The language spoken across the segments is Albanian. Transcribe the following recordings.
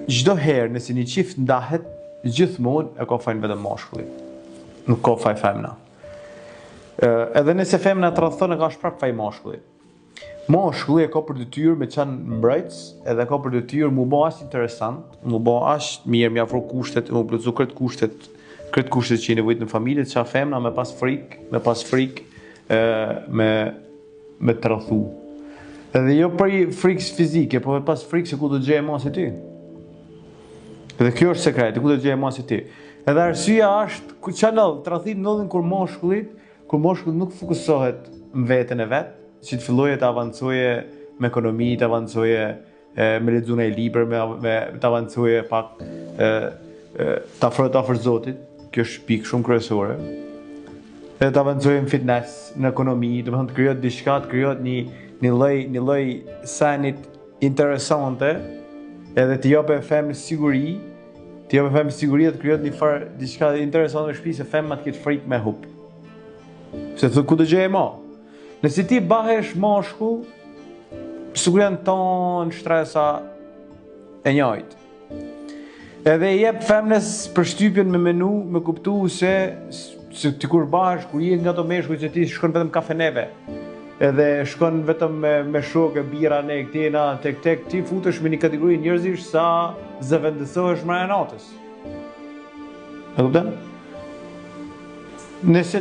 çdo herë nëse një çift ndahet, gjithmonë e ka fajin vetëm mashkulli. Nuk ka faj femna. Edhe nëse femna tradhton e ka prap faj mashkulli. Mashkulli e ka për detyrë me qenë mbrojtës, edhe ka për detyrë mu bë as interesant, mu bë as mirë, mi afro kushtet, mu plotësu këtë kushtet që i nevojit në familje, që femna me pas frikë, me tradhtu. Edhe jo për frikës fizike, po me pas frikë se ku do gjejë ma si ty. Edhe kjo është sekreti, ku do gjejë ma si ty. Edhe arsyeja është që tradhtit ndodhin kur mashkulli nuk fokusohet në veten e vet, që të filloje të avancoje me ekonomi, të avancoje me lexuar një libër, të avancoje pak të afrohet afër Zotit, kjo është pikë shumë kryesore. Edhe të avancoje në fitness, në ekonomi, domethënë të krijohet diçka, të krijohet një lloj sanit interesante, edhe të japë femrës siguri, të krijohet një farë diçka interesante në shtëpi se femra të ketë frikë me hub. Se thë ku do gjejë ma? Nëse ti bahesh mashkull, sigurisht ton shtresa e njëjtë. Edhe i jep femrës përshtypjen me menu, me kuptu se ti kur bahesh, kur je nga to meshkuj që ti shkon vetëm kafeneve, edhe shkon vetëm me shokë, bira, ne, këtina, tek, ti futesh me një kategori njerëzish sa zëvendësohesh mbrapa natës. E kupton? Nëse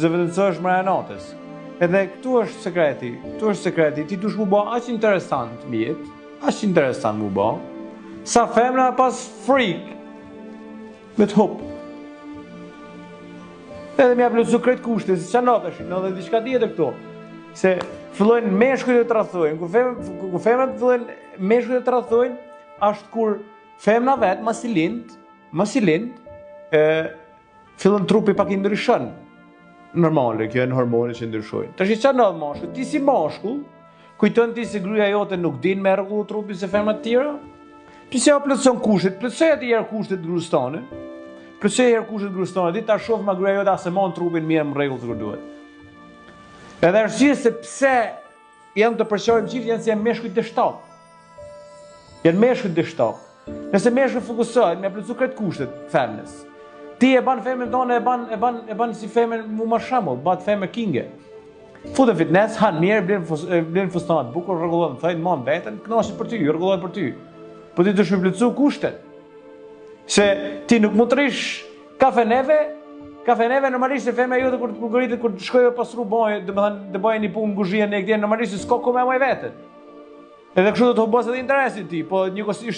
zëvendësohesh mbrapa natës. Edhe këtu është sekreti, ti dush mu bë aq interesant në jetë, aq interesant mu bë, sa femra pas frikë me të hop. Edhe më plotësu krejt kushte, se çfarë notash, edhe diçka tjetër këtu. Se fillojnë meshkujt të tradhtojnë, kur femrat fillojnë meshkujt të tradhtojnë, është kur femra vet mos i lind, fillon trupi pak i ndryshon. Normale, kjo janë hormonet që ndryshojnë. Tash çfarë ndodh mashkull? Ti si mashkull, kujton ti se gruaja jote nuk din me rregullu trupin se femrat të tjera? Pse ajo plotson kushtet? Plotsoja të herë kushtet gruas tonë. Ti ta shoh me gruaja jote se mon trupin mirë në rregull sikur duhet. Edhe arsye se pse janë të përqojmë çift janë se janë meshkujt të shtok. Nëse meshkuj fokusohet me plotsu këtë kushtet femrës. Ti e ban femrën tonë, e ban si femrën mu më shembull, bat femrë kinge. Futet fitness, han mirë, blen fustan të bukur, rregullon, thojnë mon veten, kënaqet për ty, rregullon për ty. Po ti dush me plotsu kushtet. Se ti nuk mund të rish kafeneve normalisht se femra jote kur shkojë pas rrugë, domethënë të bëjë një punë guzhie në këtë normalisht s'ka ku me veten. Edhe kështu do të hubos edhe interesin ti, po njëkohësisht